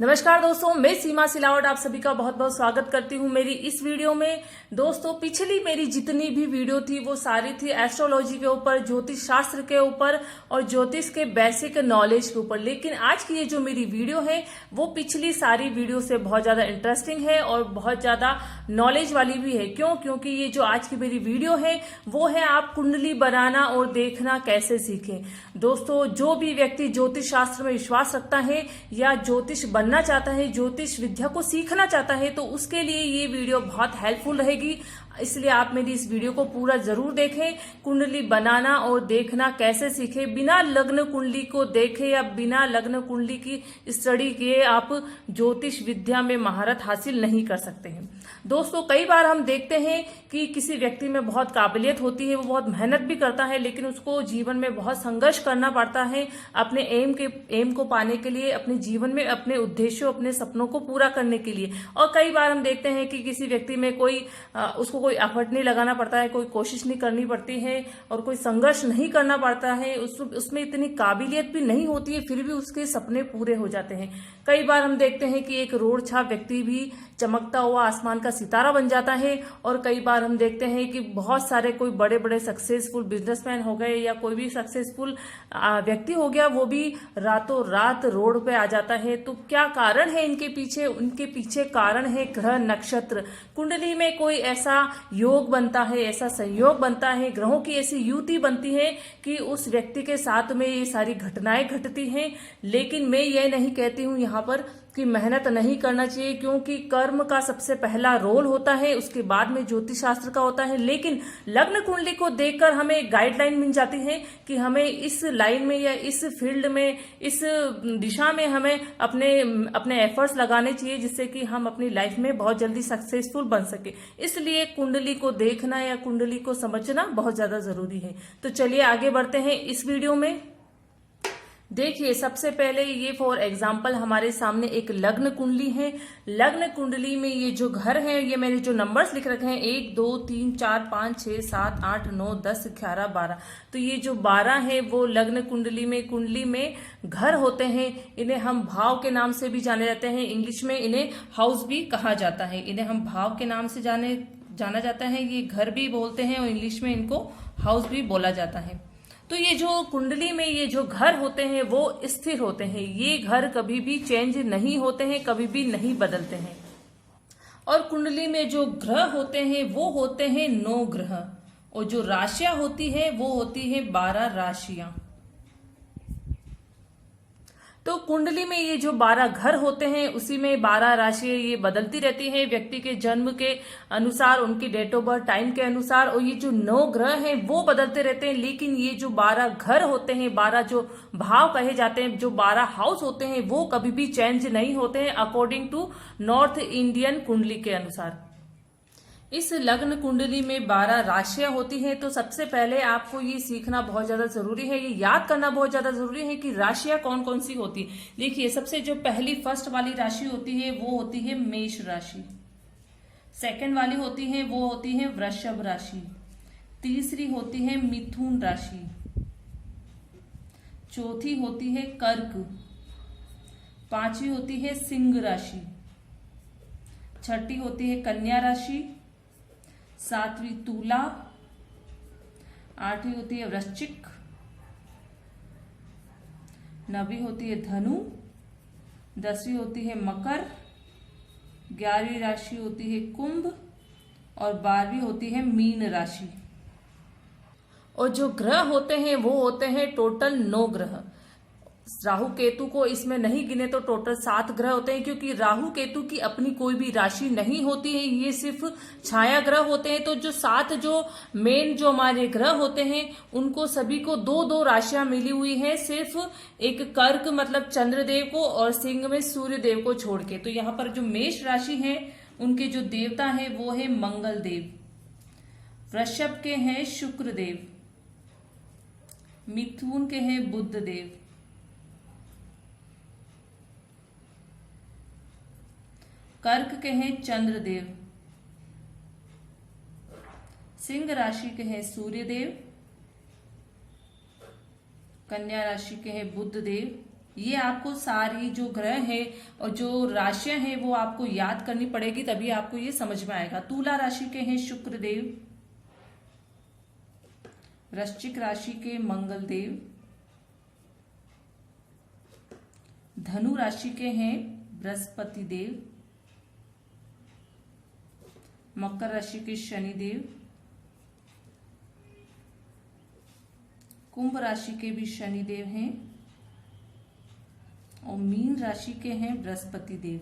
नमस्कार दोस्तों, मैं सीमा सिलावट आप सभी का बहुत बहुत स्वागत करती हूं मेरी इस वीडियो में। दोस्तों, पिछली मेरी जितनी भी वीडियो थी वो सारी थी एस्ट्रोलॉजी के ऊपर, ज्योतिष शास्त्र के ऊपर और ज्योतिष के बेसिक नॉलेज के ऊपर। लेकिन आज की ये जो मेरी वीडियो है वो पिछली सारी वीडियो से बहुत ज्यादा इंटरेस्टिंग है और बहुत ज्यादा नॉलेज वाली भी है। क्योंकि ये जो आज की मेरी वीडियो है वो है आप कुंडली बनाना और देखना कैसे सीखें। दोस्तों, जो भी व्यक्ति ज्योतिष शास्त्र में विश्वास रखता है या ज्योतिष बनना चाहता है, ज्योतिष विद्या को सीखना चाहता है, तो उसके लिए ये वीडियो बहुत हेल्पफुल रहेगी। इसलिए आप मेरी इस वीडियो को पूरा जरूर देखें। कुंडली बनाना और देखना कैसे सीखें। बिना लग्न कुंडली को देखे या बिना लग्न कुंडली की स्टडी किए आप ज्योतिष विद्या में महारत हासिल नहीं कर सकते हैं। दोस्तों, कई बार हम देखते हैं कि किसी व्यक्ति में बहुत काबिलियत होती है, वो बहुत मेहनत भी करता है, लेकिन उसको जीवन में बहुत संघर्ष करना पड़ता है अपने एम को पाने के लिए, अपने जीवन में अपने उद्देश्यों, अपने सपनों को पूरा करने के लिए। और कई बार हम देखते हैं कि किसी व्यक्ति में उसको कोई एफर्ट नहीं लगाना पड़ता है, कोई कोशिश नहीं करनी पड़ती है और कोई संघर्ष नहीं करना पड़ता है, उसमें इतनी काबिलियत भी नहीं होती है, फिर भी उसके सपने पूरे हो जाते हैं। कई बार हम देखते हैं कि एक रोड छाप व्यक्ति भी चमकता हुआ आसमान का सितारा बन जाता है। और कई बार हम देखते हैं कि बहुत सारे कोई बड़े बड़े सक्सेसफुल बिजनेसमैन हो गए या कोई भी सक्सेसफुल व्यक्ति हो गया, वो भी रातों रात रोड पे आ जाता है। तो क्या कारण है इनके पीछे? उनके पीछे कारण है ग्रह नक्षत्र। कुंडली में कोई ऐसा योग बनता है, ऐसा संयोग बनता है, ग्रहों की ऐसी युति बनती है कि उस व्यक्ति के साथ में ये सारी घटनाएं घटती हैं। लेकिन मैं ये नहीं कहती हूं यहाँ पर कि मेहनत नहीं करना चाहिए, क्योंकि कर्म का सबसे पहला रोल होता है, उसके बाद में ज्योतिष शास्त्र का होता है। लेकिन लग्न कुंडली को देखकर हमें एक गाइडलाइन मिल जाती है कि हमें इस लाइन में या इस फील्ड में, इस दिशा में हमें अपने एफर्ट्स लगाने चाहिए, जिससे कि हम अपनी लाइफ में बहुत जल्दी सक्सेसफुल बन सके। इसलिए कुंडली को देखना या कुंडली को समझना बहुत ज्यादा जरूरी है। तो चलिए आगे बढ़ते हैं इस वीडियो में। देखिए, सबसे पहले ये फॉर एग्जाम्पल हमारे सामने एक लग्न कुंडली है। लग्न कुंडली में ये जो घर है, ये मैंने जो नंबर्स लिख रखे हैं 1 2 3 4 5 6 7 8 9 10 11 12, तो ये जो 12 है वो लग्न कुंडली में घर होते हैं। इन्हें हम भाव के नाम से भी जाने जाते हैं। इंग्लिश में इन्हें हाउस भी कहा जाता है। इन्हें हम भाव के नाम से जाना जाता है। ये घर भी बोलते हैं और इंग्लिश में इनको हाउस भी बोला जाता है। तो ये जो कुंडली में ये जो घर होते हैं वो स्थिर होते हैं। ये घर कभी भी चेंज नहीं होते हैं, कभी भी नहीं बदलते हैं। और कुंडली में जो ग्रह होते हैं वो होते हैं 9 ग्रह, और जो राशियां होती है वो होती है 12 राशियां। तो कुंडली में ये जो 12 घर होते हैं उसी में 12 राशियां ये बदलती रहती हैं व्यक्ति के जन्म के अनुसार, उनकी डेट ऑफ बर्थ टाइम के अनुसार। और ये जो 9 ग्रह हैं वो बदलते रहते हैं। लेकिन ये जो 12 घर होते हैं, 12 जो भाव कहे जाते हैं, जो 12 हाउस होते हैं, वो कभी भी चेंज नहीं होते हैं अकॉर्डिंग टू नॉर्थ इंडियन कुंडली के अनुसार। इस लग्न कुंडली में 12 राशियां होती हैं। तो सबसे पहले आपको ये सीखना बहुत ज्यादा जरूरी है, ये याद करना बहुत ज्यादा जरूरी है कि राशियां कौन कौन सी होती है। देखिए, सबसे जो पहली फर्स्ट वाली राशि होती है वो होती है मेष राशि। सेकंड वाली होती है वो होती है वृषभ राशि। तीसरी होती है मिथुन राशि। चौथी होती है कर्क। पांचवी होती है सिंह राशि। छठी होती है कन्या राशि। सातवीं तुला। आठवीं होती है वृश्चिक। नवीं होती है धनु। 10वीं होती है मकर। 11वीं राशि होती है कुंभ और 12वीं होती है मीन राशि। और जो ग्रह होते हैं वो होते हैं टोटल 9 ग्रह। राहु केतु को इसमें नहीं गिने तो टोटल 7 ग्रह होते हैं, क्योंकि राहु केतु की अपनी कोई भी राशि नहीं होती है, ये सिर्फ छाया ग्रह होते हैं। तो जो 7 जो मेन जो हमारे ग्रह होते हैं उनको सभी को 2-2 राशियां मिली हुई है, सिर्फ एक कर्क मतलब चंद्रदेव को और सिंह में सूर्य देव को छोड़ के। तो यहाँ पर जो मेष राशि है उनके जो देवता है वो है मंगल देव। वृषभ के हैं शुक्र देव। मिथुन के हैं बुध देव। कर्क के हैं चंद्रदेव। सिंह राशि के हैं सूर्य देव। कन्या राशि के हैं बुध देव ये आपको सारी जो ग्रह है और जो राशियां हैं वो आपको याद करनी पड़ेगी, तभी आपको ये समझ में आएगा। तुला राशि के हैं शुक्र देव, वृश्चिक राशि के मंगल देव, धनु राशि के हैं बृहस्पति देव, मकर राशि के शनि देव, कुंभ राशि के भी शनि देव हैं और मीन राशि के हैं बृहस्पति देव।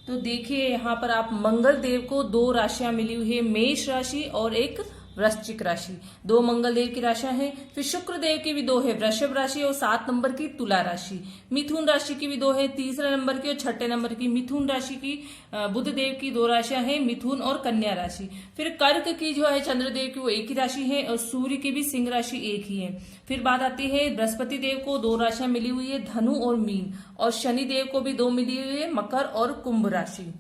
तो देखिए यहाँ पर आप मंगल देव को दो राशियां मिली हुई है, मेष राशि और एक वृश्चिक राशि, दो मंगल देव की राशियां हैं। फिर शुक्र देव की भी दो है, वृषभ राशि और 7 नंबर की तुला राशि। मिथुन राशि की भी दो है, 3 नंबर की और 6 नंबर की मिथुन राशि की। बुध देव की 2 राशियां हैं, मिथुन और कन्या राशि। फिर कर्क की जो है चंद्रदेव की वो एक ही राशि है और सूर्य की भी सिंह राशि एक ही है। फिर बात आती है बृहस्पति देव को 2 राशियां मिली हुई है, धनु और मीन, और शनि देव को भी 2 मिली हुई है, मकर और कुंभ राशि।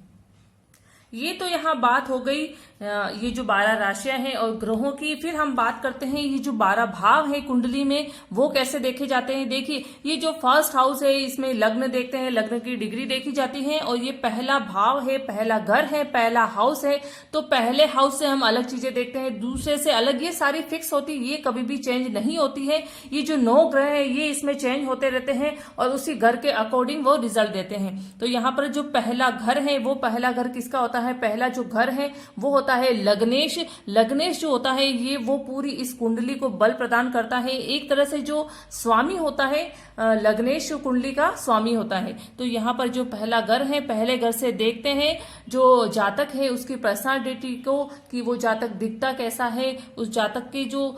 ये तो यहाँ बात हो गई ये जो 12 राशियां हैं और ग्रहों की। फिर हम बात करते हैं ये जो 12 भाव है कुंडली में वो कैसे देखे जाते हैं। देखिए ये जो फर्स्ट हाउस है इसमें लग्न देखते हैं, लग्न की डिग्री देखी जाती है, और ये पहला भाव है, पहला घर है, पहला हाउस है। तो पहले हाउस से हम अलग चीजें देखते हैं, दूसरे से अलग, ये सारी फिक्स होती है, ये कभी भी चेंज नहीं होती है। ये जो 9 ग्रह है ये इसमें चेंज होते रहते हैं और उसी घर के अकॉर्डिंग वो रिजल्ट देते हैं। तो यहाँ पर जो पहला घर है वो पहला घर किसका होता है, पहला जो घर है वो होता है लग्नेश। लग्नेश जो होता है ये वो पूरी इस कुंडली को बल प्रदान करता है। एक तरह से जो स्वामी होता है लग्नेश कुंडली का स्वामी होता है। तो यहाँ पर जो पहला घर है, पहले घर से देखते हैं जो जातक है उसकी पर्सनालिटी को, कि वो जातक दिखता कैसा है, उस जातक की जो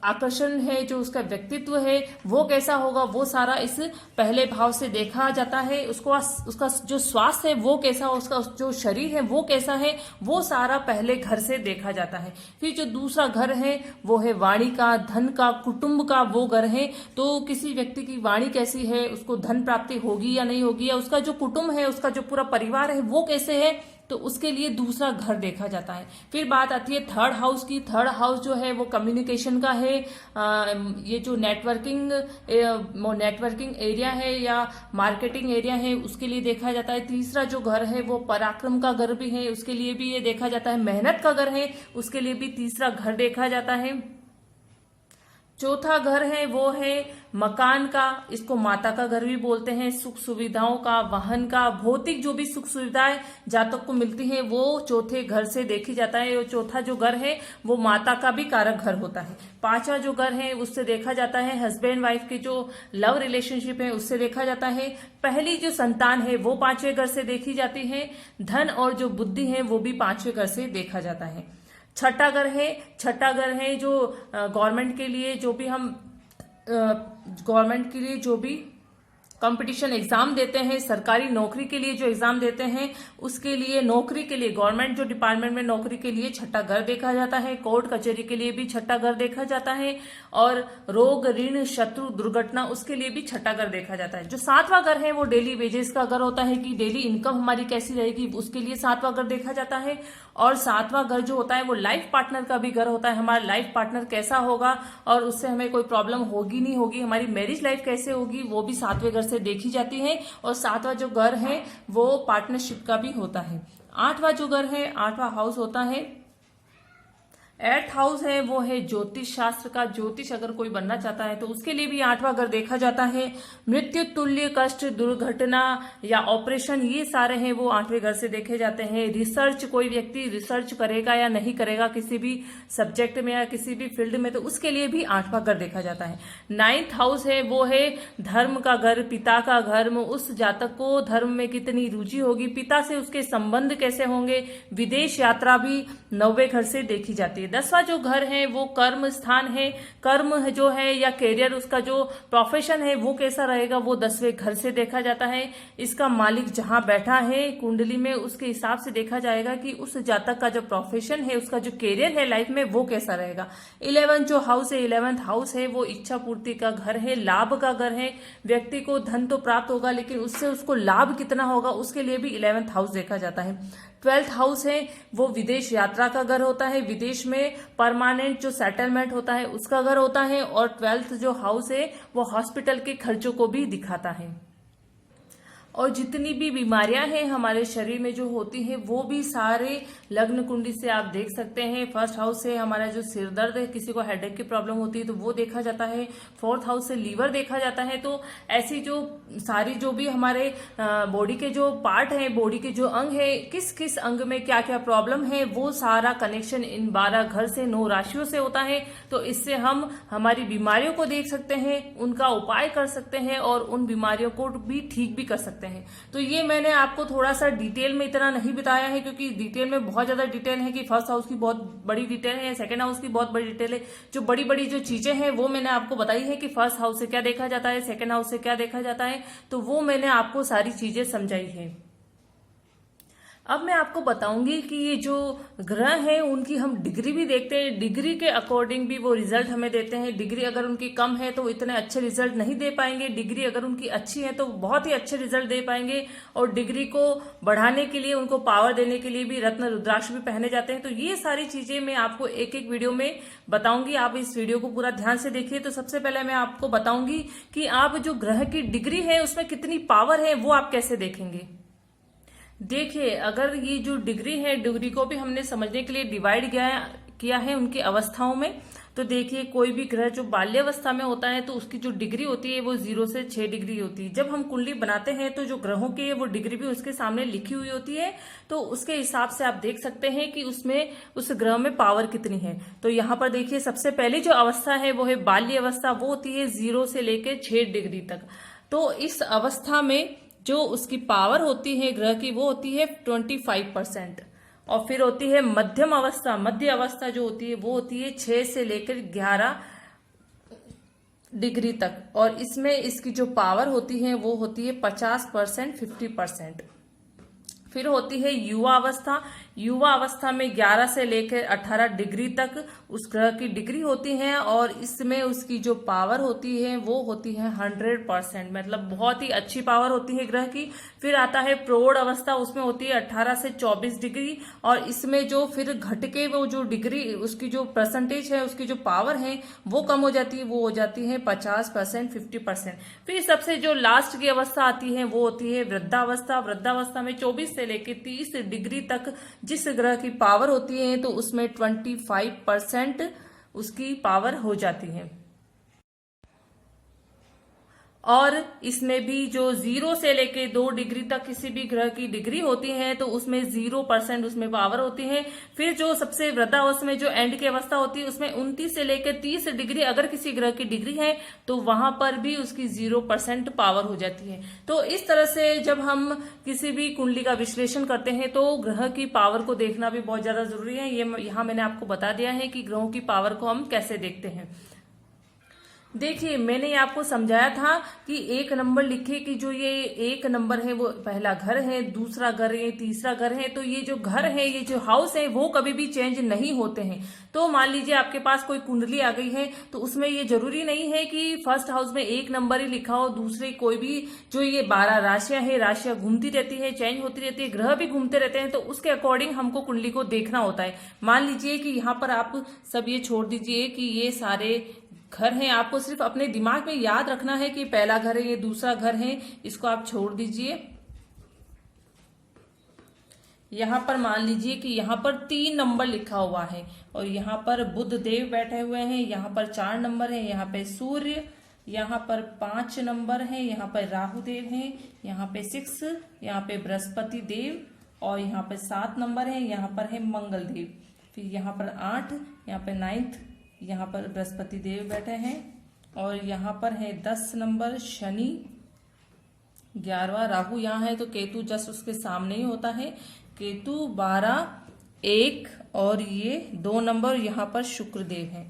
आकर्षण है, जो उसका व्यक्तित्व है वो कैसा होगा, वो सारा इस पहले भाव से देखा जाता है। उसका जो स्वास्थ्य है वो कैसा, उसका जो शरीर है वो कैसा है, वो सारा पहले घर से देखा जाता है। फिर जो दूसरा घर है वो है वाणी का, धन का, कुटुंब का वो घर है। तो किसी व्यक्ति की वाणी कैसी है, उसको धन प्राप्ति होगी या नहीं होगी, या उसका जो कुटुंब है, उसका जो पूरा परिवार है वो कैसे है, तो उसके लिए दूसरा घर देखा जाता है। फिर बात आती है थर्ड हाउस की। थर्ड हाउस जो है वो कम्युनिकेशन का है, ये जो नेटवर्किंग एरिया है या मार्केटिंग एरिया है उसके लिए देखा जाता है। तीसरा जो घर है वो पराक्रम का घर भी है, उसके लिए भी ये देखा जाता है। मेहनत का घर है उसके लिए भी तीसरा घर देखा जाता है। चौथा घर है वो है मकान का, इसको माता का घर भी बोलते हैं। सुख सुविधाओं का, वाहन का, भौतिक जो भी सुख सुविधाएं जातक को मिलती है वो चौथे घर से देखी जाता है। और चौथा जो घर है वो माता का भी कारक घर होता है। पांचवा जो घर है उससे देखा जाता है हस्बैंड वाइफ की जो लव रिलेशनशिप है उससे देखा जाता है। पहली जो संतान है वो 5वें घर से देखी जाती है। धन और जो बुद्धि है वो भी 5वें घर से देखा जाता है। छठा घर है जो गवर्नमेंट के लिए जो भी हम गवर्नमेंट के लिए जो भी कंपटीशन एग्जाम देते हैं, सरकारी नौकरी के लिए जो एग्जाम देते हैं उसके लिए, नौकरी के लिए, गवर्नमेंट जो डिपार्टमेंट में नौकरी के लिए छठा घर देखा जाता है। कोर्ट कचहरी के लिए भी छठा घर देखा जाता है। और रोग, ऋण, शत्रु, दुर्घटना उसके लिए भी छठा घर देखा जाता है। जो 7वां घर है वो डेली वेजेस का घर होता है, कि डेली इनकम हमारी कैसी रहेगी, उसके लिए 7वां घर देखा जाता है। और 7वां घर जो होता है वो लाइफ पार्टनर का भी घर होता है। हमारा लाइफ पार्टनर कैसा होगा और उससे हमें कोई प्रॉब्लम होगी नहीं होगी, हमारी मैरिज लाइफ कैसे होगी, वो भी 7वें घर से देखी जाती है। और 7वां जो घर है वो पार्टनरशिप का भी होता है। 8वां जो घर है, 8वां हाउस होता है, 8th हाउस है वो है ज्योतिष शास्त्र का। ज्योतिष अगर कोई बनना चाहता है तो उसके लिए भी 8वां घर देखा जाता है। मृत्यु, तुल्य, कष्ट, दुर्घटना या ऑपरेशन, ये सारे हैं वो 8वें घर से देखे जाते हैं। रिसर्च, कोई व्यक्ति रिसर्च करेगा या नहीं करेगा किसी भी सब्जेक्ट में या किसी भी फील्ड में, तो उसके लिए भी 8वां घर देखा जाता है। 9th हाउस है वो है धर्म का घर, पिता का घर। उस जातक को धर्म में कितनी रुचि होगी, पिता से उसके संबंध कैसे होंगे। विदेश यात्रा भी 9वें घर से देखी जाती है। 10वां जो घर है वो कर्म स्थान है। कर्म जो है या करियर, उसका जो प्रोफेशन है वो कैसा रहेगा, वो 10वें घर से देखा जाता है। इसका मालिक जहां बैठा है कुंडली में उसके हिसाब से देखा जाएगा कि उस जातक का जो प्रोफेशन है, उसका जो करियर है लाइफ में, वो कैसा रहेगा। 11 जो हाउस है, 11th हाउस है वो इच्छा पूर्ति का घर है, लाभ का घर है। व्यक्ति को धन तो प्राप्त होगा लेकिन उससे उसको लाभ कितना होगा उसके लिए भी 11th हाउस देखा जाता है। 12th हाउस है वो विदेश यात्रा का घर होता है, विदेश में परमानेंट जो सेटलमेंट होता है उसका घर होता है। और 12th जो हाउस है वो हॉस्पिटल के खर्चों को भी दिखाता है। और जितनी भी बीमारियां हैं हमारे शरीर में जो होती हैं वो भी सारे लग्न कुंडली से आप देख सकते हैं। फर्स्ट हाउस से हमारा जो सिर दर्द है, किसी को हेडेक की प्रॉब्लम होती है तो वो देखा जाता है। फोर्थ हाउस से लीवर देखा जाता है। तो ऐसी जो सारी जो भी हमारे बॉडी के जो पार्ट हैं, बॉडी के जो अंग है, किस किस अंग में क्या क्या प्रॉब्लम है, वो सारा कनेक्शन इन 12 घर से 9 राशियों से होता है। तो इससे हम हमारी बीमारियों को देख सकते हैं, उनका उपाय कर सकते हैं और उन बीमारियों को भी ठीक भी कर सकते हैं। तो ये मैंने आपको थोड़ा सा डिटेल में इतना नहीं बताया है, क्योंकि डिटेल में बहुत ज्यादा डिटेल है कि फर्स्ट हाउस की बहुत बड़ी डिटेल है, सेकंड हाउस की बहुत बड़ी डिटेल है। जो बड़ी बड़ी जो चीजें हैं वो मैंने आपको बताई है कि फर्स्ट हाउस से क्या देखा जाता है, सेकंड हाउस से क्या देखा जाता है, तो वो मैंने आपको सारी चीजें समझाई है। अब मैं आपको बताऊंगी कि ये जो ग्रह हैं उनकी हम डिग्री भी देखते हैं, डिग्री के अकॉर्डिंग भी वो रिजल्ट हमें देते हैं। डिग्री अगर उनकी कम है तो इतने अच्छे रिजल्ट नहीं दे पाएंगे, डिग्री अगर उनकी अच्छी है तो बहुत ही अच्छे रिजल्ट दे पाएंगे। और डिग्री को बढ़ाने के लिए, उनको पावर देने के लिए भी रत्न रुद्राक्ष भी पहने जाते हैं। तो ये सारी चीजें मैं आपको एक एक वीडियो में बताऊंगी, आप इस वीडियो को पूरा ध्यान से देखिए। तो सबसे पहले मैं आपको बताऊंगी कि आप जो ग्रह की डिग्री है उसमें कितनी पावर है वो आप कैसे देखेंगे। देखिए, अगर ये जो डिग्री है, डिग्री को भी हमने समझने के लिए डिवाइड किया है उनकी अवस्थाओं में। तो देखिए, कोई भी ग्रह जो बाल्यावस्था में होता है तो उसकी जो डिग्री होती है वो 0 से 6 डिग्री होती है। जब हम कुंडली बनाते हैं तो जो ग्रहों की है वो डिग्री भी उसके सामने लिखी हुई होती है। तो उसके हिसाब से आप देख सकते हैं कि उसमें उस ग्रह में पावर कितनी है। तो यहाँ पर देखिए, सबसे पहली जो अवस्था है वो है बाल्य अवस्था, वो होती है 0 से लेकर 6 डिग्री तक। तो इस अवस्था में जो उसकी पावर होती है ग्रह की वो होती है 25%। और फिर होती है मध्यम अवस्था, मध्य अवस्था जो होती है वो होती है 6 से लेकर 11 डिग्री तक। और इसमें इसकी जो पावर होती है वो होती है 50%, 50%। फिर होती है युवा अवस्था, युवा अवस्था में 11 से लेकर 18 डिग्री तक उस ग्रह की डिग्री होती है। और इसमें उसकी जो पावर होती है वो होती है 100%, मतलब बहुत ही अच्छी पावर होती है ग्रह की। फिर आता है प्रौढ़ अवस्था, उसमें होती है 18 से 24 डिग्री। और इसमें जो फिर घट के वो जो डिग्री, उसकी जो परसेंटेज है, उसकी जो पावर है वो कम हो जाती है, वो हो जाती है 50%, 50%। फिर सबसे जो लास्ट की अवस्था आती है वो होती है वृद्धावस्था। वृद्धावस्था में 24 से लेकर 30 डिग्री तक जिस ग्रह की पावर होती है तो उसमें 25% उसकी पावर हो जाती है। और इसमें भी जो 0 से लेके 2 डिग्री तक किसी भी ग्रह की डिग्री होती है तो उसमें 0% उसमें पावर होती है। फिर जो सबसे वृद्धावस्था में जो एंड की अवस्था होती है उसमें 29 से लेकर 30 डिग्री अगर किसी ग्रह की डिग्री है तो वहां पर भी उसकी 0% पावर हो जाती है। तो इस तरह से जब हम किसी भी कुंडली का विश्लेषण करते हैं तो ग्रह की पावर को देखना भी बहुत ज्यादा जरूरी है। ये यहाँ मैंने आपको बता दिया है कि ग्रहों की पावर को हम कैसे देखते हैं। देखिए, मैंने आपको समझाया था कि 1 नंबर लिखे कि जो ये 1 नंबर है वो पहला घर है, दूसरा घर है, तीसरा घर है। तो ये जो घर है, ये जो हाउस है वो कभी भी चेंज नहीं होते हैं। तो मान लीजिए आपके पास कोई कुंडली आ गई है तो उसमें ये जरूरी नहीं है कि फर्स्ट हाउस में 1 नंबर ही लिखा हो, दूसरे कोई भी जो ये 12 राशियां है, राशियां घूमती रहती है, चेंज होती रहती है, ग्रह भी घूमते रहते हैं। तो उसके अकॉर्डिंग हमको कुंडली को देखना होता है। मान लीजिए कि यहाँ पर आप सब ये छोड़ दीजिए कि ये सारे घर हैं, आपको सिर्फ अपने दिमाग में याद रखना है कि पहला घर है, ये दूसरा घर है, इसको आप छोड़ दीजिए। यहाँ पर मान लीजिए कि यहाँ पर 3 नंबर लिखा हुआ है और यहाँ पर बुध देव बैठे हुए हैं, यहाँ पर 4 नंबर है, यहाँ पे सूर्य, यहाँ पर 5 नंबर है, यहाँ पर राहु देव है, यहाँ पे 6, यहाँ पे बृहस्पति देव और यहाँ पे 7 नंबर है, यहाँ पर है मंगल देव। फिर यहाँ पर 8, यहाँ पे 9th, यहाँ पर बृहस्पति देव बैठे हैं और यहाँ पर है 10 नंबर शनि, 11वां राहु यहाँ है। तो केतु जस्ट उसके सामने ही होता है, केतु 12, 1 और ये 2 नंबर यहाँ पर शुक्र देव है।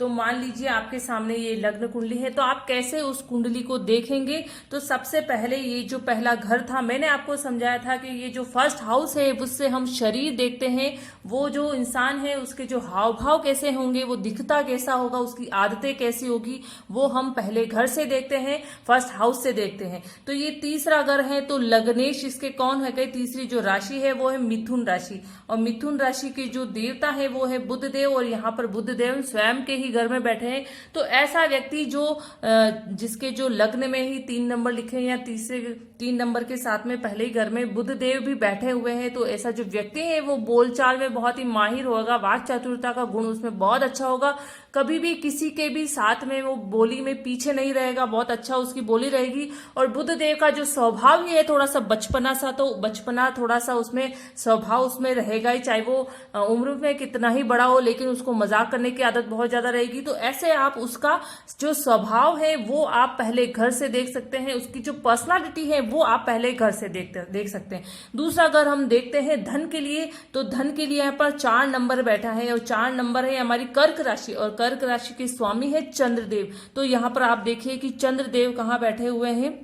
तो मान लीजिए आपके सामने ये लग्न कुंडली है, तो आप कैसे उस कुंडली को देखेंगे? तो सबसे पहले ये जो पहला घर था, मैंने आपको समझाया था कि ये जो फर्स्ट हाउस है उससे हम शरीर देखते हैं, वो जो इंसान है उसके जो हाव भाव कैसे होंगे, वो दिखता कैसा होगा, उसकी आदतें कैसी होगी, वो हम पहले घर से देखते हैं, फर्स्ट हाउस से देखते हैं। तो ये तीसरा घर है, तो लग्नेश इसके कौन है? तीसरी जो राशि है वो है मिथुन राशि, और मिथुन राशि के जो देवता है वो है बुध देव, और यहाँ पर बुध देव स्वयं के ही घर में बैठे हैं। तो ऐसा व्यक्ति जो जिसके जो लग्न में ही 3 नंबर लिखे हैं, या तीसरे 3 नंबर के साथ में पहले ही घर में बुध देव भी बैठे हुए हैं, तो ऐसा जो व्यक्ति है वो बोलचाल में बहुत ही माहिर होगा, वाक चातुरता का गुण उसमें बहुत अच्छा होगा, कभी भी किसी के भी साथ में वो बोली में पीछे नहीं रहेगा, बहुत अच्छा उसकी बोली रहेगी। और बुध देव का जो स्वभाव ही है थोड़ा सा बचपना सा, तो बचपना थोड़ा सा उसमें स्वभाव उसमें रहेगा ही, चाहे वो उम्र में कितना ही बड़ा हो, लेकिन उसको मजाक करने की आदत बहुत ज्यादा रहेगी। तो ऐसे आप उसका जो स्वभाव है वो आप पहले घर से देख सकते हैं, उसकी जो पर्सनालिटी है वो आप पहले घर से देख सकते हैं। दूसरा अगर हम देखते हैं धन के लिए, तो धन के लिए यहाँ पर 4 नंबर बैठा है, और 4 नंबर है हमारी कर्क राशि, और कर्क राशि के स्वामी है चंद्रदेव। तो यहाँ पर आप देखिए कि चंद्रदेव कहाँ बैठे हुए हैं,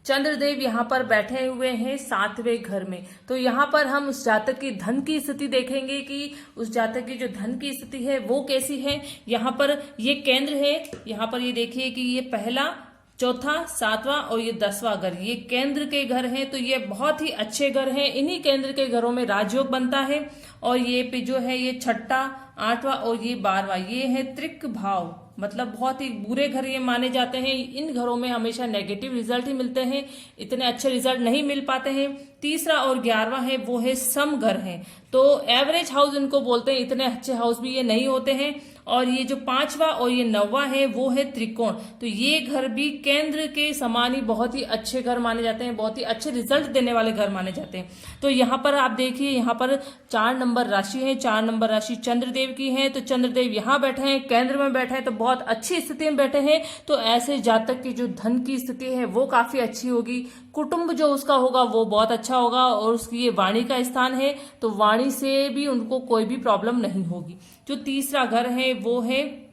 चंद्रदेव यहाँ पर बैठे हुए हैं 7वें घर में। तो यहाँ पर हम उस जातक की धन की स्थिति देखेंगे कि उस जातक की जो धन की स्थिति है वो कैसी है। यहाँ पर ये केंद्र है, यहाँ पर ये देखिए कि ये पहला, चौथा, 7वां और ये 10वां घर, ये केंद्र के घर हैं। तो ये बहुत ही अच्छे घर हैं, इन्हीं केंद्र के घरों में राजयोग बनता है। और ये पे जो है ये 6ठा, 8वां और ये 12वां, ये है त्रिक भाव, मतलब बहुत ही बुरे घर ये माने जाते हैं। इन घरों में हमेशा नेगेटिव रिजल्ट ही मिलते हैं, इतने अच्छे रिजल्ट नहीं मिल पाते हैं। तीसरा और 11वां है वो है सम घर है, तो एवरेज हाउस इनको बोलते हैं, इतने अच्छे हाउस भी ये नहीं होते हैं। और ये जो 5वां और ये 9वां है वो है त्रिकोण, तो ये घर भी केंद्र के समान ही बहुत ही अच्छे घर माने जाते हैं, बहुत ही अच्छे रिजल्ट देने वाले घर माने जाते हैं। तो यहाँ पर आप देखिए, यहाँ पर 4 नंबर राशि है, 4 नंबर राशि चंद्रदेव की है। तो चंद्रदेव यहाँ बैठे हैं, केंद्र में बैठे हैं, तो बहुत अच्छी स्थिति में बैठे हैं। तो ऐसे जातक की जो धन की स्थिति है वो काफी अच्छी होगी, कुटुंब जो उसका होगा वो बहुत अच्छा होगा, और उसकी ये वाणी का स्थान है, तो वाणी से भी उनको कोई भी प्रॉब्लम नहीं होगी। जो तीसरा घर है वो है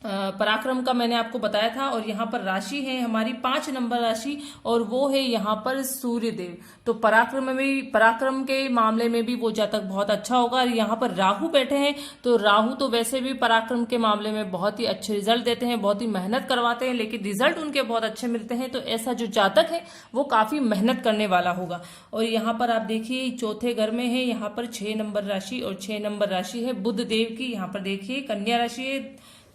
पराक्रम का, मैंने आपको बताया था। और यहाँ पर राशि है हमारी 5 नंबर राशि, और वो है यहाँ पर सूर्यदेव। तो पराक्रम के मामले में भी वो जातक बहुत अच्छा होगा। और यहाँ पर राहु बैठे हैं, तो राहु तो वैसे भी पराक्रम के मामले में बहुत ही अच्छे रिजल्ट देते हैं, बहुत ही मेहनत करवाते हैं, लेकिन रिजल्ट उनके बहुत अच्छे मिलते हैं। तो ऐसा जो जातक है वो काफी मेहनत करने वाला होगा। और यहाँ पर आप देखिए चौथे घर में है यहाँ पर 6 नंबर राशि, और 6 नंबर राशि है बुध देव की। यहाँ पर देखिए कन्या राशि है,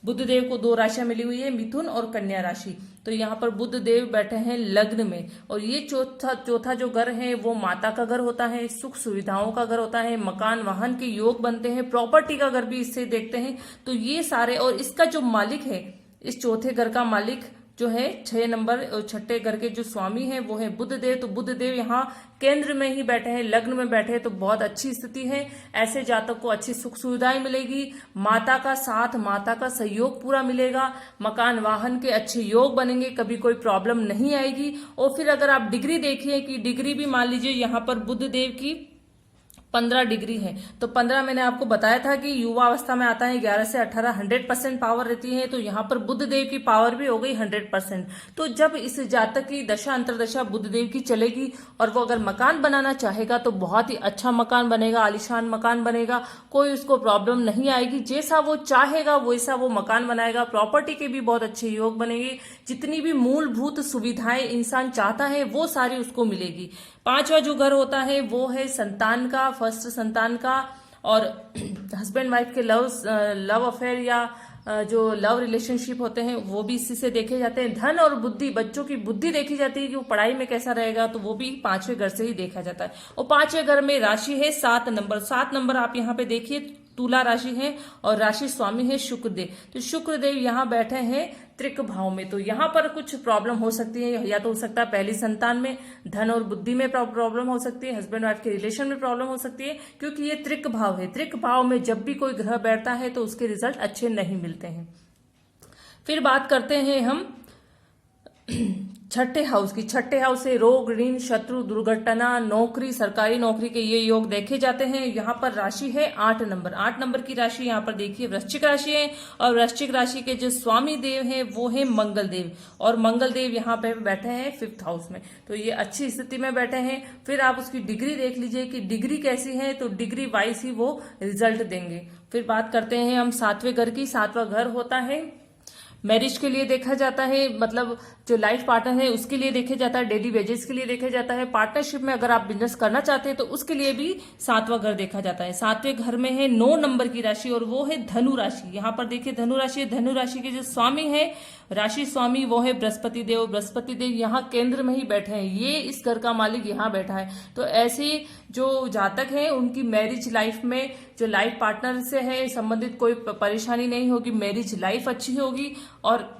बुध देव को 2 राशियां मिली हुई है, मिथुन और कन्या राशि। तो यहाँ पर बुध देव बैठे हैं लग्न में। और ये चौथा जो घर है वो माता का घर होता है, सुख सुविधाओं का घर होता है, मकान वाहन के योग बनते हैं, प्रॉपर्टी का घर भी इससे देखते हैं। तो ये सारे, और इसका जो मालिक है, इस चौथे घर का मालिक जो है 6 नंबर और 6ठे घर के जो स्वामी है वो है बुध देव। तो बुध देव यहाँ केंद्र में ही बैठे हैं, लग्न में बैठे हैं, तो बहुत अच्छी स्थिति है। ऐसे जातक को अच्छी सुख सुविधाएं मिलेगी, माता का साथ, माता का सहयोग पूरा मिलेगा, मकान वाहन के अच्छे योग बनेंगे, कभी कोई प्रॉब्लम नहीं आएगी। और फिर अगर आप डिग्री देखिए कि डिग्री भी मान लीजिए यहाँ पर बुध देव की 15 डिग्री है, तो 15 मैंने आपको बताया था कि युवा अवस्था में आता है, 11 से 18 100% पावर रहती है। तो यहाँ पर बुध देव की पावर भी हो गई 100%। तो जब इस जातक की दशा अंतरदशा बुध देव की चलेगी, और वो अगर मकान बनाना चाहेगा तो बहुत ही अच्छा मकान बनेगा, आलीशान मकान बनेगा, कोई उसको प्रॉब्लम नहीं आएगी, जैसा वो चाहेगा वैसा वो मकान बनाएगा। प्रॉपर्टी के भी बहुत अच्छे योग बनेंगे, जितनी भी मूलभूत सुविधाएं इंसान चाहता है वो सारी उसको मिलेगी। 5वां जो घर होता है वो है संतान का, फर्स्ट संतान का, और हस्बैंड वाइफ के लव अफेयर या जो लव रिलेशनशिप होते हैं वो भी इसी से देखे जाते हैं। धन और बुद्धि, बच्चों की बुद्धि देखी जाती है कि वो पढ़ाई में कैसा रहेगा, तो वो भी 5वें घर से ही देखा जाता है। और 5वें घर में राशि है 7 नंबर। 7 नंबर आप यहाँ पे देखिए तुला राशि है, और राशि स्वामी है शुक्रदेव। तो शुक्रदेव यहाँ बैठे हैं त्रिक भाव में। तो यहाँ पर कुछ प्रॉब्लम हो सकती है, या तो हो सकता है पहली संतान में, धन और बुद्धि में प्रॉब्लम हो सकती है, हस्बैंड वाइफ के रिलेशन में प्रॉब्लम हो सकती है, क्योंकि ये त्रिक भाव है। त्रिक भाव में जब भी कोई ग्रह बैठता है तो उसके रिजल्ट अच्छे नहीं मिलते हैं। फिर बात करते हैं हम छठे हाउस से रोग, ऋण, शत्रु, दुर्घटना, नौकरी, सरकारी नौकरी के ये योग देखे जाते हैं। यहाँ पर राशि है 8 नंबर की राशि यहाँ पर देखिए वृश्चिक राशि है, और वृश्चिक राशि के जो स्वामी देव हैं वो है मंगल देव, और मंगल देव यहाँ पे बैठे हैं 5th हाउस में, तो ये अच्छी स्थिति में बैठे हैं। फिर आप उसकी डिग्री देख लीजिए कि डिग्री कैसी है, तो डिग्री वाइज ही वो रिजल्ट देंगे। फिर बात करते हैं हम 7वें घर की। 7वां घर होता है मैरिज के लिए देखा जाता है, मतलब जो लाइफ पार्टनर है उसके लिए देखा जाता है, डेली वेजेस के लिए देखा जाता है, पार्टनरशिप में अगर आप बिजनेस करना चाहते हैं तो उसके लिए भी 7वां घर देखा जाता है। 7वें घर में है 9 नंबर की राशि, और वो है धनु राशि। यहाँ पर देखिए धनु राशि, धनु राशि के जो स्वामी है, राशि स्वामी, वो है बृहस्पति देव। बृहस्पति देव यहाँ केंद्र में ही बैठे हैं, ये इस घर का मालिक यहाँ बैठा है। तो ऐसे जो जातक हैं उनकी मैरिज लाइफ में जो लाइफ पार्टनर से है संबंधित कोई परेशानी नहीं होगी, मैरिज लाइफ अच्छी होगी, और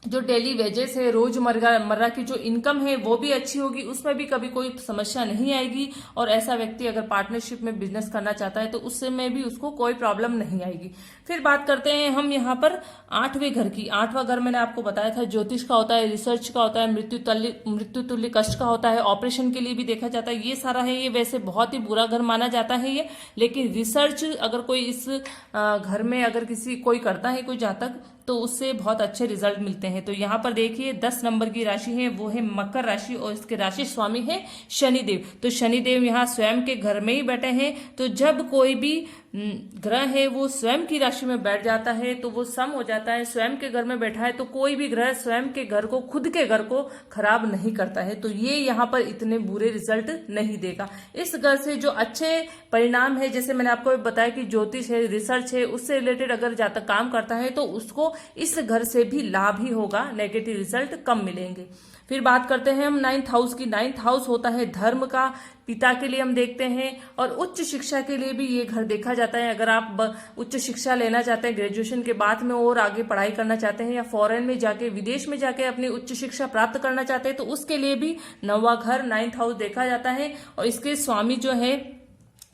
जो डेली वेजेस है, रोजमर्रा की जो इनकम है वो भी अच्छी होगी, उसमें भी कभी कोई समस्या नहीं आएगी। और ऐसा व्यक्ति अगर पार्टनरशिप में बिजनेस करना चाहता है तो उसमें भी उसको कोई प्रॉब्लम नहीं आएगी। फिर बात करते हैं हम यहाँ पर 8वें घर की। 8वां घर मैंने आपको बताया था ज्योतिष का होता है, रिसर्च का होता है, मृत्यु तुल्य कष्ट का होता है, ऑपरेशन के लिए भी देखा जाता है, ये सारा है। ये वैसे बहुत ही बुरा घर माना जाता है ये, लेकिन रिसर्च अगर कोई इस घर में अगर कोई करता है कोई जातक, तो उससे बहुत अच्छे रिजल्ट मिलते हैं। तो यहाँ पर देखिए 10 नंबर की राशि है वो है मकर राशि, और इसके राशि स्वामी है शनिदेव। तो शनिदेव यहाँ स्वयं के घर में ही बैठे हैं। तो जब कोई भी ग्रह है वो स्वयं की राशि में बैठ जाता है तो वो सम हो जाता है। स्वयं के घर में बैठा है तो कोई भी ग्रह स्वयं के घर को, खुद के घर को खराब नहीं करता है, तो ये यहाँ पर इतने बुरे रिजल्ट नहीं देगा। इस घर से जो अच्छे परिणाम है, जैसे मैंने आपको बताया कि ज्योतिष है, रिसर्च है, उससे रिलेटेड अगर जातक काम करता है तो उसको इस घर से भी लाभ ही होगा, नेगेटिव रिजल्ट कम मिलेंगे। फिर बात करते हैं हम 9th हाउस की। 9th हाउस होता है धर्म का, पिता के लिए हम देखते हैं, और उच्च शिक्षा के लिए भी ये घर देखा जाता है। अगर आप उच्च शिक्षा लेना चाहते हैं, ग्रेजुएशन के बाद में और आगे पढ़ाई करना चाहते हैं, या फॉरेन में जाके, विदेश में जाके अपनी उच्च शिक्षा प्राप्त करना चाहते हैं, तो उसके लिए भी 9वां घर 9th हाउस देखा जाता है। और इसके स्वामी जो है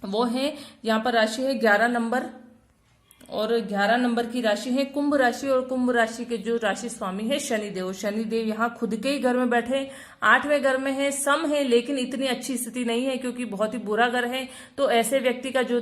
वो है, यहाँ पर राशि है 11 नंबर, और 11 नंबर की राशि है कुंभ राशि, और कुंभ राशि के जो राशि स्वामी है शनिदेव। शनिदेव यहाँ खुद के ही घर में बैठे, 8वें घर में है, सम है, लेकिन इतनी अच्छी स्थिति नहीं है क्योंकि बहुत ही बुरा घर है। तो ऐसे व्यक्ति का जो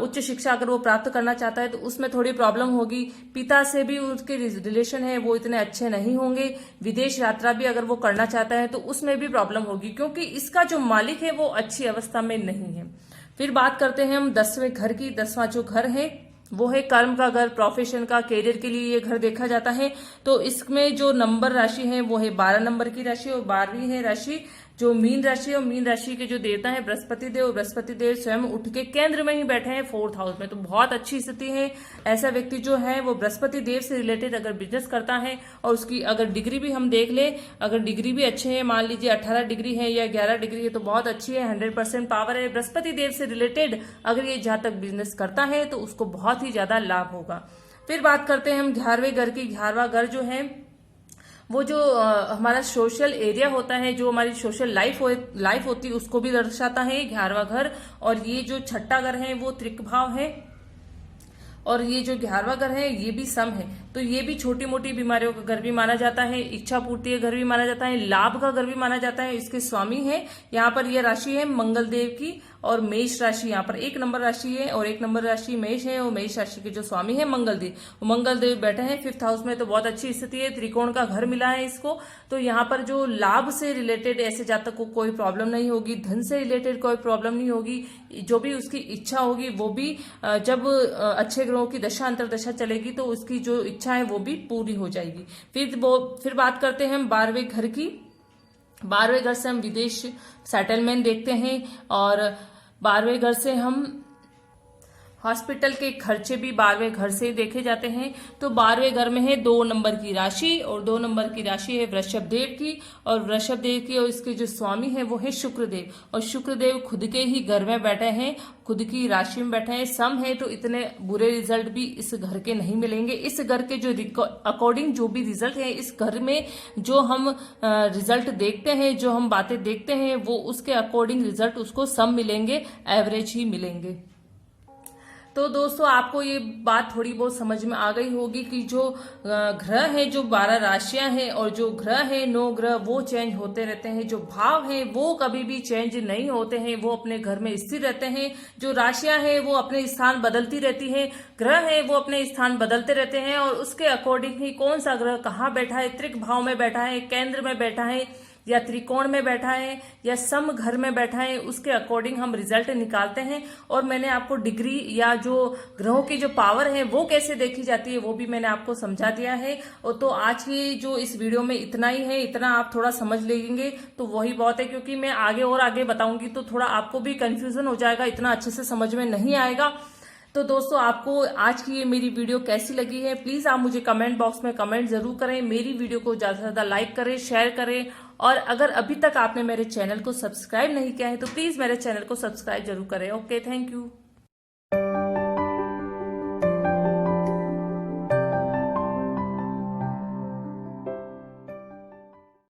उच्च शिक्षा अगर वो प्राप्त करना चाहता है तो उसमें थोड़ी प्रॉब्लम होगी। पिता से भी उसके रिलेशन है वो इतने अच्छे नहीं होंगे। विदेश यात्रा भी अगर वो करना चाहता है तो उसमें भी प्रॉब्लम होगी, क्योंकि इसका जो मालिक है वो अच्छी अवस्था में नहीं है। फिर बात करते हैं हम 10वें घर की। 10वां जो घर है वो है कर्म का घर, प्रोफेशन का, कैरियर के लिए ये घर देखा जाता है। तो इसमें जो नंबर राशि है वो है 12 नंबर की राशि, और 12वीं है राशि जो मीन राशि है, और मीन राशि के जो देवता है बृहस्पति देव। बृहस्पति देव स्वयं उठ के केंद्र में ही बैठे हैं 4th हाउस में, तो बहुत अच्छी स्थिति है। ऐसा व्यक्ति जो है वो बृहस्पति देव से रिलेटेड अगर बिजनेस करता है, और उसकी अगर डिग्री भी हम देख ले, अगर डिग्री भी अच्छे है, मान लीजिए 18 डिग्री है या 11 डिग्री है, तो बहुत अच्छी है, 100% पावर है। बृहस्पति देव से रिलेटेड अगर ये जातक बिजनेस करता है तो उसको बहुत ही ज्यादा लाभ होगा। फिर बात करते हैं हम 11वें घर की। 11वां घर जो है वो जो हमारा सोशल एरिया होता है, जो हमारी सोशल लाइफ होती है, उसको भी दर्शाता है 11वां घर। और ये जो छठा घर है वो त्रिक भाव है, और ये जो 11वां घर है ये भी सम है। तो ये भी छोटी मोटी बीमारियों का घर भी माना जाता है, इच्छा पूर्ति का घर भी माना जाता है, लाभ का घर भी माना जाता है। इसके स्वामी है यहाँ पर ये राशि है मंगल देव की, और मेष राशि यहाँ पर 1 नंबर राशि है, और 1 नंबर राशि मेष है, और मेष राशि के जो स्वामी है मंगल देव। मंगल देव बैठे हैं 5th हाउस में, तो बहुत अच्छी स्थिति है, त्रिकोण का घर मिला है इसको। तो यहाँ पर जो लाभ से रिलेटेड ऐसे जातक को कोई प्रॉब्लम नहीं होगी, धन से रिलेटेड कोई प्रॉब्लम नहीं होगी, जो भी उसकी इच्छा होगी वो भी जब अच्छे ग्रहों की दशा अंतरदशा चलेगी तो उसकी जो इच्छा है वो भी पूरी हो जाएगी। फिर बात करते हैं हम 12वें घर की। 12वें घर से हम विदेश सेटलमेंट देखते हैं, और 12वें घर से हम हॉस्पिटल के खर्चे भी 12वें घर से देखे जाते हैं। तो 12वें घर में है 2 नंबर की राशि, और 2 नंबर की राशि है वृषभ देव की, और वृषभ देव की और इसके जो स्वामी है वो है शुक्रदेव, और शुक्रदेव खुद के ही घर में बैठे हैं, खुद की राशि में बैठे हैं, सम है, तो इतने बुरे रिजल्ट भी इस घर के नहीं मिलेंगे। इस घर के जो अकॉर्डिंग जो भी रिजल्ट है, इस घर में जो हम रिजल्ट देखते हैं, जो हम बातें देखते हैं, वो उसके अकॉर्डिंग रिजल्ट उसको सम मिलेंगे, एवरेज ही मिलेंगे। तो दोस्तों आपको ये बात थोड़ी बहुत समझ में आ गई होगी कि जो ग्रह हैं, जो 12 राशियां हैं और जो ग्रह हैं 9 ग्रह, वो चेंज होते रहते हैं। जो भाव हैं वो कभी भी चेंज नहीं होते हैं, वो अपने घर में स्थिर रहते हैं। जो राशियां हैं वो अपने स्थान बदलती रहती हैं, ग्रह है वो अपने स्थान बदलते रहते हैं और उसके अकॉर्डिंग ही कौन सा ग्रह कहाँ बैठा है, त्रिक भाव में बैठा है, केंद्र में बैठा है या त्रिकोण में बैठा है या सम घर में बैठा है, उसके अकॉर्डिंग हम रिजल्ट निकालते हैं। और मैंने आपको डिग्री या जो ग्रहों की जो पावर है वो कैसे देखी जाती है वो भी मैंने आपको समझा दिया है। और तो आज की जो इस वीडियो में इतना ही है, इतना आप थोड़ा समझ लेंगे तो वही बहुत है, क्योंकि मैं आगे और आगे बताऊंगी तो थोड़ा आपको भी कंफ्यूजन हो जाएगा, इतना अच्छे से समझ में नहीं आएगा। तो दोस्तों आपको आज की ये मेरी वीडियो कैसी लगी है प्लीज आप मुझे कमेंट बॉक्स में कमेंट जरूर करें। मेरी वीडियो को ज्यादा से ज्यादा लाइक करें, शेयर करें और अगर अभी तक आपने मेरे चैनल को सब्सक्राइब नहीं किया है तो प्लीज मेरे चैनल को सब्सक्राइब जरूर करें। Okay, thank you.